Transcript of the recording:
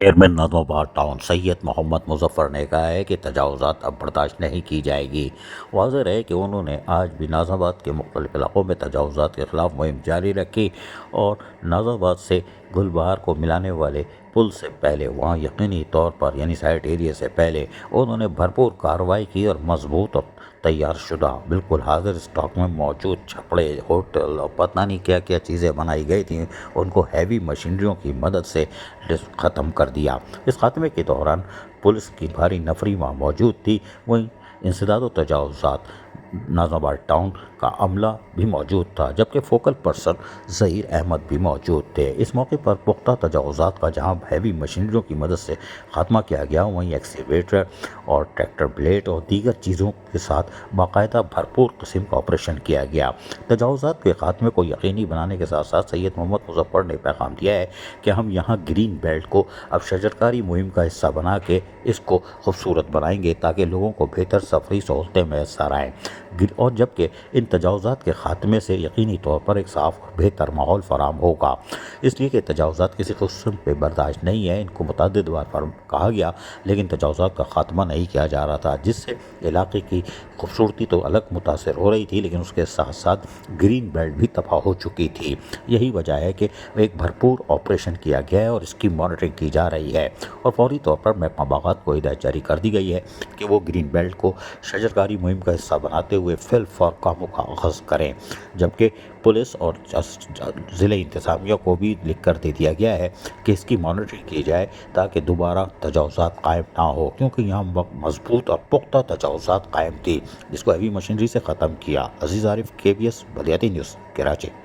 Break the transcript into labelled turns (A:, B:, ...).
A: Chairman نظم آباد town سید محمد مظفر نے کہا ہے کہ تجاوزات اب برداشت نہیں کی جائے گی۔ واضح رہے کہ انہوں نے آج بھی ناظم آباد کے مختلف علاقوں میں تجاوزات کے خلاف مہم جاری رکھی اور ناظم آباد سے گل بہار کو ملانے والے پل سے پہلے وہاں یقینی طور پر یعنی سائٹ ایریا سے پہلے انہوں نے بھرپور کارروائی کی اور مضبوط اور تیار شدہ بالکل حاضر اسٹاک میں موجود چھپڑے ہوٹل اور پتہ نہیں کیا کیا چیزیں بنائی گئی تھیں ان کو ہیوی مشینریوں کی مدد سے ختم کر دیا۔ اس خاتمے کے دوران پولیس کی بھاری نفری وہاں موجود تھی، وہیں انسداد و تجاوزات ناظم آباد ٹاؤن کا عملہ بھی موجود تھا، جبکہ فوکل پرسن ظہیر احمد بھی موجود تھے۔ اس موقع پر پختہ تجاوزات کا جہاں ہیوی مشینریوں کی مدد سے خاتمہ کیا گیا، وہیں ایکسکیویٹر اور ٹریکٹر بلیڈ اور دیگر چیزوں کے ساتھ باقاعدہ بھرپور قسم کا آپریشن کیا گیا۔ تجاوزات کے خاتمے کو یقینی بنانے کے ساتھ ساتھ سید محمد مظفر نے پیغام دیا ہے کہ ہم یہاں گرین بیلٹ کو اب شجرکاری مہم کا حصہ بنا کے اس کو خوبصورت بنائیں گے تاکہ لوگوں کو بہتر سفری سہولتیں میسر آئیں، اور جبکہ ان تجاوزات کے خاتمے سے یقینی طور پر ایک صاف اور بہتر ماحول فراہم ہوگا، اس لیے کہ تجاوزات کسی قسم پہ برداشت نہیں ہے۔ ان کو متعدد بار کہا گیا لیکن تجاوزات کا خاتمہ نہیں کیا جا رہا تھا، جس سے علاقے کی خوبصورتی تو الگ متاثر ہو رہی تھی لیکن اس کے ساتھ ساتھ گرین بیلٹ بھی تباہ ہو چکی تھی۔ یہی وجہ ہے کہ ایک بھرپور آپریشن کیا گیا ہے اور اس کی مانیٹرنگ کی جا رہی ہے اور فوری طور پر محکمہ باغات کو ہدایت جاری کر دی گئی ہے کہ وہ گرین بیلٹ کو شجرکاری مہم کا حصہ بناتے ہوئے فی الفور کاموں کا آغاز کریں، جبکہ پولیس اور ضلع انتظامیہ کو بھی لکھ کر دے دیا گیا ہے کہ اس کی مانیٹرنگ کی جائے تاکہ دوبارہ تجاوزات قائم نہ ہو، کیونکہ یہاں مضبوط اور پختہ تجاوزات قائم تھی جس کو ہیوی مشینری سے ختم کیا۔ عزیز عارف، KBS بلیاتی نیوز، کراچی۔